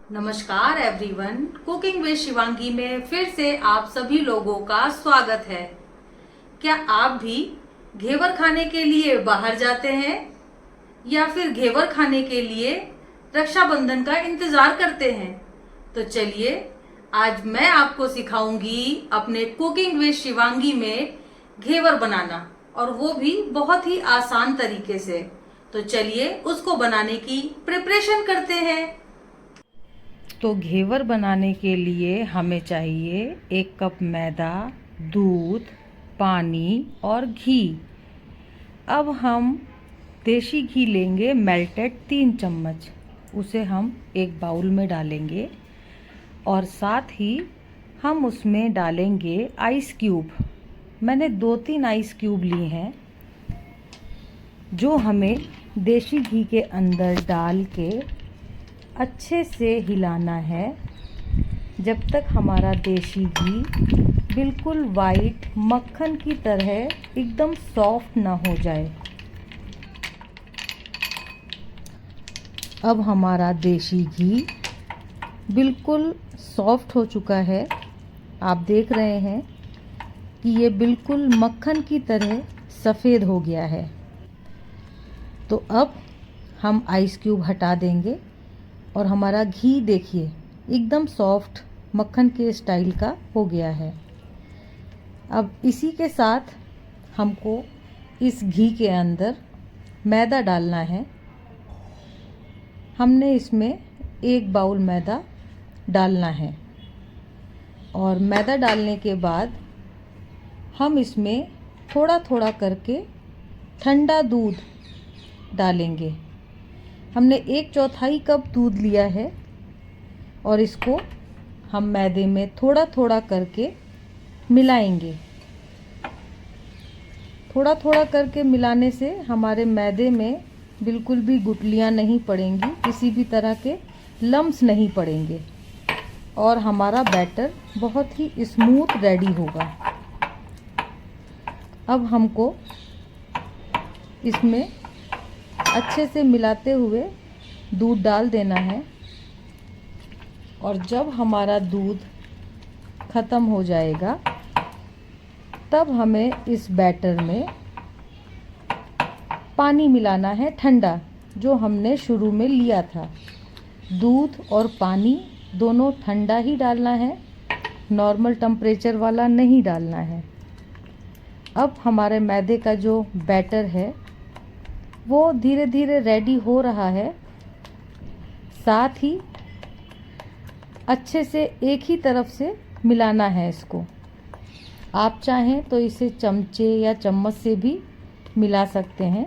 नमस्कार everyone, cooking with Shivangi में फिर से आप सभी लोगों का स्वागत है। क्या आप भी घेवर खाने के लिए बाहर जाते हैं या फिर घेवर खाने के लिए रक्षाबंधन का इंतजार करते हैं? तो चलिए आज मैं आपको सिखाऊंगी अपने कुकिंग विद शिवांगी में घेवर बनाना, और वो भी बहुत ही आसान तरीके से। तो चलिए उसको बनाने की प्रिपरेशन करते हैं। तो घेवर बनाने के लिए हमें चाहिए 1 कप मैदा, दूध, पानी और घी। अब हम देसी घी लेंगे मेल्टेड 3 चम्मच, उसे हम एक बाउल में डालेंगे और साथ ही हम उसमें डालेंगे आइस क्यूब। मैंने 2-3 आइस क्यूब लिए हैं, जो हमें देसी घी के अंदर डाल के अच्छे से हिलाना है जब तक हमारा देसी घी बिल्कुल वाइट मक्खन की तरह एकदम सॉफ्ट ना हो जाए। अब हमारा देसी घी बिल्कुल सॉफ्ट हो चुका है। आप देख रहे हैं कि ये बिल्कुल मक्खन की तरह सफ़ेद हो गया है। तो अब हम आइस क्यूब हटा देंगे और हमारा घी देखिए एकदम सॉफ्ट मक्खन के स्टाइल का हो गया है। अब इसी के साथ हमको इस घी के अंदर मैदा डालना है। हमने इसमें 1 बाउल मैदा डालना है और मैदा डालने के बाद हम इसमें थोड़ा थोड़ा करके ठंडा दूध डालेंगे। हमने 1/4 कप दूध लिया है और इसको हम मैदे में थोड़ा थोड़ा करके मिलाएंगे। थोड़ा थोड़ा करके मिलाने से हमारे मैदे में बिल्कुल भी गुठलियाँ नहीं पड़ेंगी, किसी भी तरह के लम्स नहीं पड़ेंगे और हमारा बैटर बहुत ही स्मूथ रेडी होगा। अब हमको इसमें अच्छे से मिलाते हुए दूध डाल देना है और जब हमारा दूध ख़त्म हो जाएगा तब हमें इस बैटर में पानी मिलाना है ठंडा, जो हमने शुरू में लिया था। दूध और पानी दोनों ठंडा ही डालना है, नॉर्मल टेम्परेचर वाला नहीं डालना है। अब हमारे मैदे का जो बैटर है वो धीरे धीरे रेडी हो रहा है। साथ ही अच्छे से एक ही तरफ से मिलाना है इसको। आप चाहें तो इसे चमचे या चम्मच से भी मिला सकते हैं,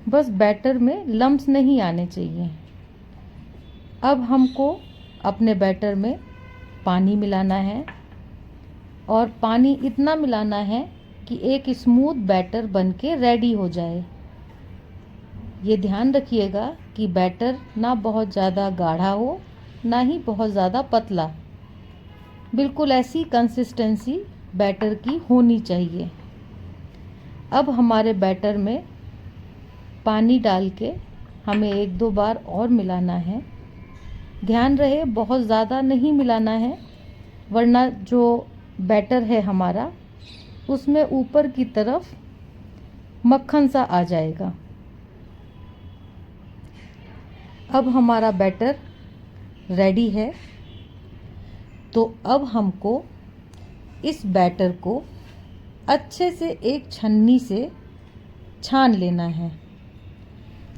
बस बैटर में लम्स नहीं आने चाहिए। अब हमको अपने बैटर में पानी मिलाना है और पानी इतना मिलाना है कि एक स्मूथ बैटर बनके रेडी हो जाए। ये ध्यान रखिएगा कि बैटर ना बहुत ज़्यादा गाढ़ा हो ना ही बहुत ज़्यादा पतला, बिल्कुल ऐसी कंसिस्टेंसी बैटर की होनी चाहिए। अब हमारे बैटर में पानी डाल के हमें 1-2 बार और मिलाना है। ध्यान रहे बहुत ज़्यादा नहीं मिलाना है, वरना जो बैटर है हमारा उसमें ऊपर की तरफ मक्खन सा आ जाएगा। अब हमारा बैटर रेडी है, तो अब हमको इस बैटर को अच्छे से एक छन्नी से छान लेना है।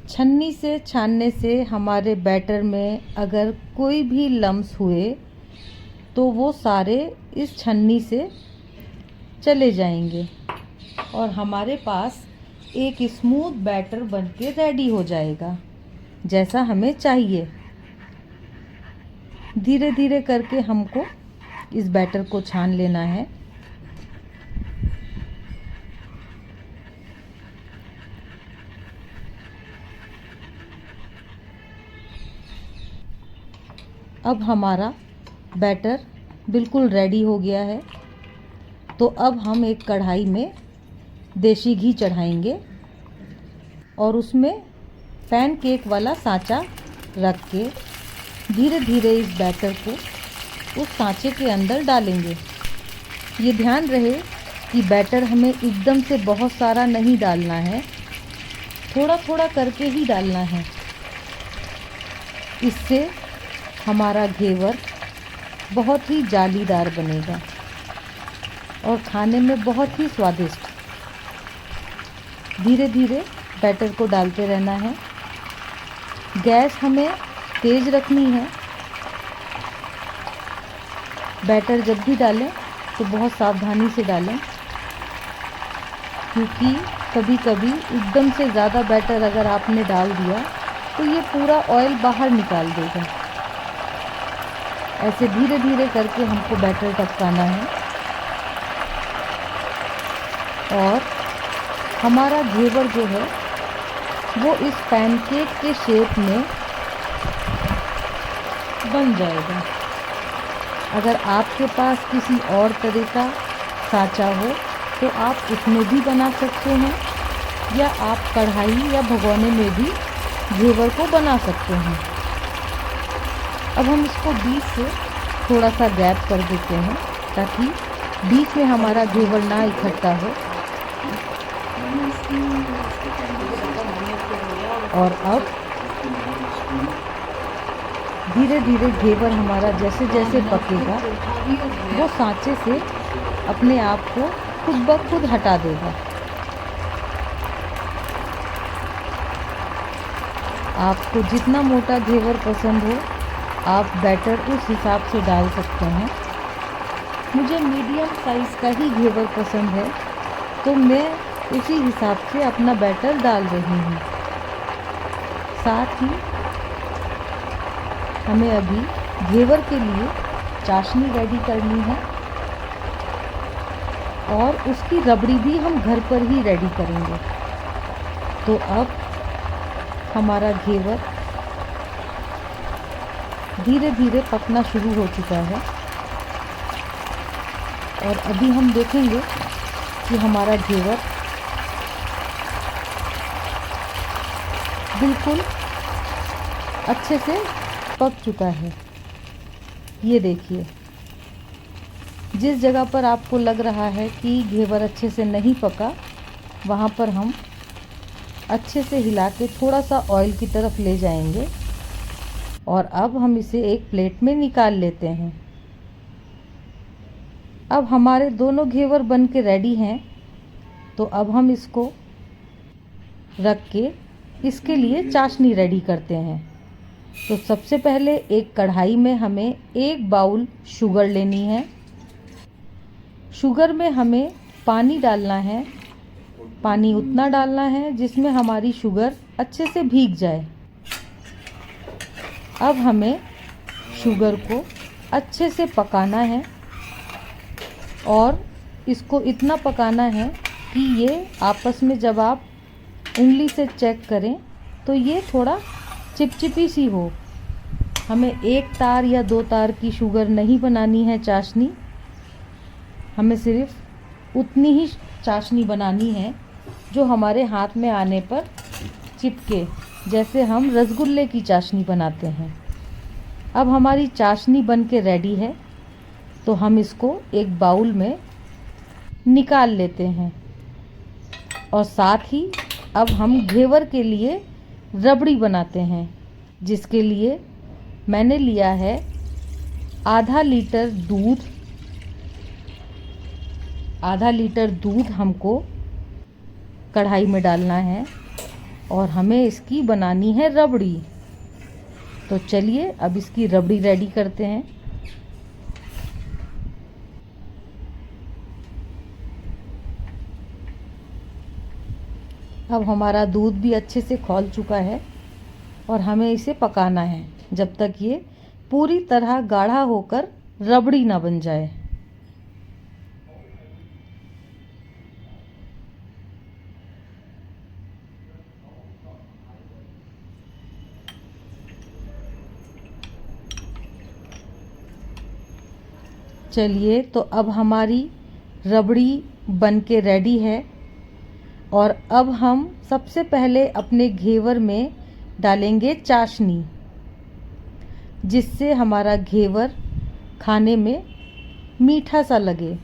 छन्नी से छानने से हमारे बैटर में अगर कोई भी लम्स हुए तो वो सारे इस छन्नी से चले जाएंगे और हमारे पास एक स्मूथ बैटर बनके रेडी हो जाएगा, जैसा हमें चाहिए। धीरे धीरे करके हमको इस बैटर को छान लेना है। अब हमारा बैटर बिल्कुल रेडी हो गया है, तो अब हम एक कढ़ाई में देसी घी चढ़ाएंगे और उसमें पैनकेक वाला सांचा रख के धीरे धीरे इस बैटर को उस सांचे के अंदर डालेंगे। ये ध्यान रहे कि बैटर हमें एकदम से बहुत सारा नहीं डालना है, थोड़ा थोड़ा करके ही डालना है। इससे हमारा घेवर बहुत ही जालीदार बनेगा और खाने में बहुत ही स्वादिष्ट। धीरे धीरे बैटर को डालते रहना है। गैस हमें तेज़ रखनी है। बैटर जब भी डालें तो बहुत सावधानी से डालें, क्योंकि कभी कभी एकदम से ज़्यादा बैटर अगर आपने डाल दिया तो ये पूरा ऑयल बाहर निकाल देगा। ऐसे धीरे धीरे करके हमको बैटर टपकाना है और हमारा घेवर जो है वो इस पैनकेक के शेप में बन जाएगा। अगर आपके पास किसी और तरह का सांचा हो तो आप उसमें भी बना सकते हैं, या आप कढ़ाई या भगोने में भी घेवर को बना सकते हैं। अब हम इसको बीच से थोड़ा सा गैप कर देते हैं ताकि बीच में हमारा घेवर ना इकट्ठा हो। और अब धीरे धीरे घेवर हमारा जैसे जैसे पकेगा वो सांचे से अपने आप को खुद ब खुद हटा देगा। आपको जितना मोटा घेवर पसंद हो आप बैटर उस हिसाब से डाल सकते हैं। मुझे मीडियम साइज़ का ही घेवर पसंद है तो मैं उसी हिसाब से अपना बैटर डाल रही हूँ। साथ ही हमें अभी घेवर के लिए चाशनी रेडी करनी है और उसकी रबड़ी भी हम घर पर ही रेडी करेंगे। तो अब हमारा घेवर धीरे धीरे पकना शुरू हो चुका है और अभी हम देखेंगे कि हमारा घेवर बिल्कुल अच्छे से पक चुका है। ये देखिए, जिस जगह पर आपको लग रहा है कि घेवर अच्छे से नहीं पका, वहाँ पर हम अच्छे से हिला के थोड़ा सा ऑयल की तरफ ले जाएंगे और अब हम इसे एक प्लेट में निकाल लेते हैं। अब हमारे दोनों घेवर बन के रेडी हैं, तो अब हम इसको रख के इसके लिए चाशनी रेडी करते हैं। तो सबसे पहले एक कढ़ाई में हमें 1 बाउल शुगर लेनी है। शुगर में हमें पानी डालना है। पानी उतना डालना है जिसमें हमारी शुगर अच्छे से भीग जाए। अब हमें शुगर को अच्छे से पकाना है और इसको इतना पकाना है कि ये आपस में जब आप उंगली से चेक करें तो ये थोड़ा चिपचिपी सी हो। हमें 1 तार या 2 तार की शुगर नहीं बनानी है चाशनी, हमें सिर्फ उतनी ही चाशनी बनानी है जो हमारे हाथ में आने पर चिपके, जैसे हम रसगुल्ले की चाशनी बनाते हैं। अब हमारी चाशनी बन के रेडी है, तो हम इसको एक बाउल में निकाल लेते हैं और साथ ही अब हम घेवर के लिए रबड़ी बनाते हैं, जिसके लिए मैंने लिया है आधा लीटर दूध। आधा लीटर दूध हमको कढ़ाई में डालना है और हमें इसकी बनानी है रबड़ी। तो चलिए अब इसकी रबड़ी रेडी करते हैं। अब हमारा दूध भी अच्छे से खौल चुका है और हमें इसे पकाना है जब तक ये पूरी तरह गाढ़ा होकर रबड़ी ना बन जाए। चलिए, तो अब हमारी रबड़ी बन के रेडी है और अब हम सबसे पहले अपने घेवर में डालेंगे चाशनी। जिससे हमारा घेवर खाने में मीठा सा लगे।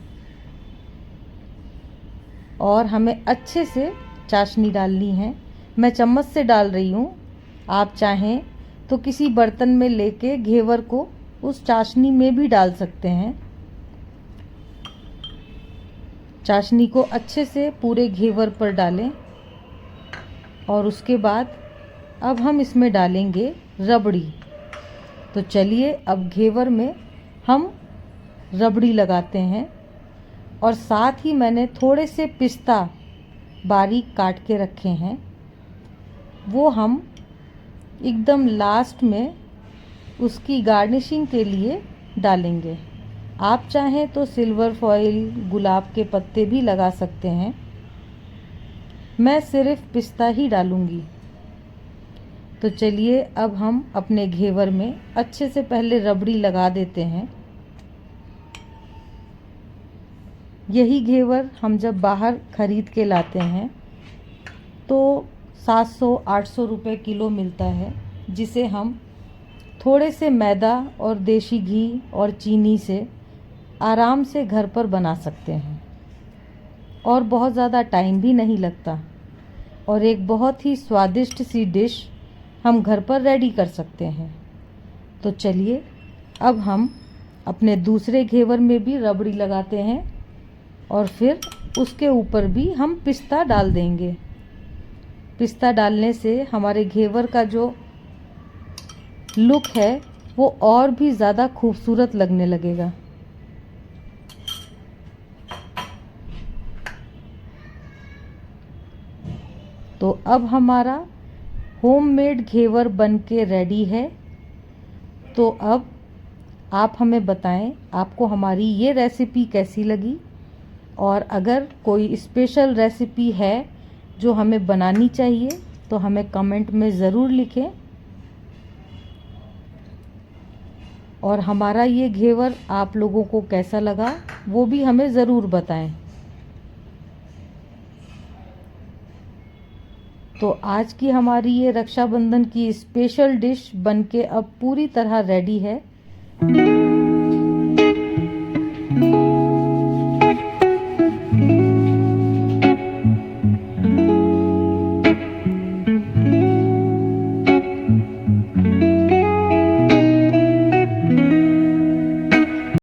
और हमें अच्छे से चाशनी डालनी है। मैं चम्मच से डाल रही हूँ, आप चाहें तो किसी बर्तन में लेके घेवर को उस चाशनी में भी डाल सकते हैं। चाशनी को अच्छे से पूरे घेवर पर डालें और उसके बाद अब हम इसमें डालेंगे रबड़ी। तो चलिए अब घेवर में हम रबड़ी लगाते हैं। और साथ ही मैंने थोड़े से पिस्ता बारीक काट के रखे हैं, वो हम एकदम लास्ट में उसकी गार्निशिंग के लिए डालेंगे। आप चाहें तो सिल्वर फॉइल, गुलाब के पत्ते भी लगा सकते हैं। मैं सिर्फ पिस्ता ही डालूंगी। तो चलिए अब हम अपने घेवर में अच्छे से पहले रबड़ी लगा देते हैं। यही घेवर हम जब बाहर ख़रीद के लाते हैं तो 700-800 रुपये किलो मिलता है, जिसे हम थोड़े से मैदा और देसी घी और चीनी से आराम से घर पर बना सकते हैं और बहुत ज़्यादा टाइम भी नहीं लगता और एक बहुत ही स्वादिष्ट सी डिश हम घर पर रेडी कर सकते हैं। तो चलिए अब हम अपने दूसरे घेवर में भी रबड़ी लगाते हैं और फिर उसके ऊपर भी हम पिस्ता डाल देंगे। पिस्ता डालने से हमारे घेवर का जो लुक है वो और भी ज़्यादा खूबसूरत लगने लगेगा। तो अब हमारा होममेड घेवर बनके रेडी है। तो अब आप हमें बताएं आपको हमारी ये रेसिपी कैसी लगी, और अगर कोई स्पेशल रेसिपी है जो हमें बनानी चाहिए तो हमें कमेंट में ज़रूर लिखें। और हमारा ये घेवर आप लोगों को कैसा लगा वो भी हमें ज़रूर बताएं। तो आज की हमारी ये रक्षाबंधन की स्पेशल डिश बनके अब पूरी तरह रेडी है।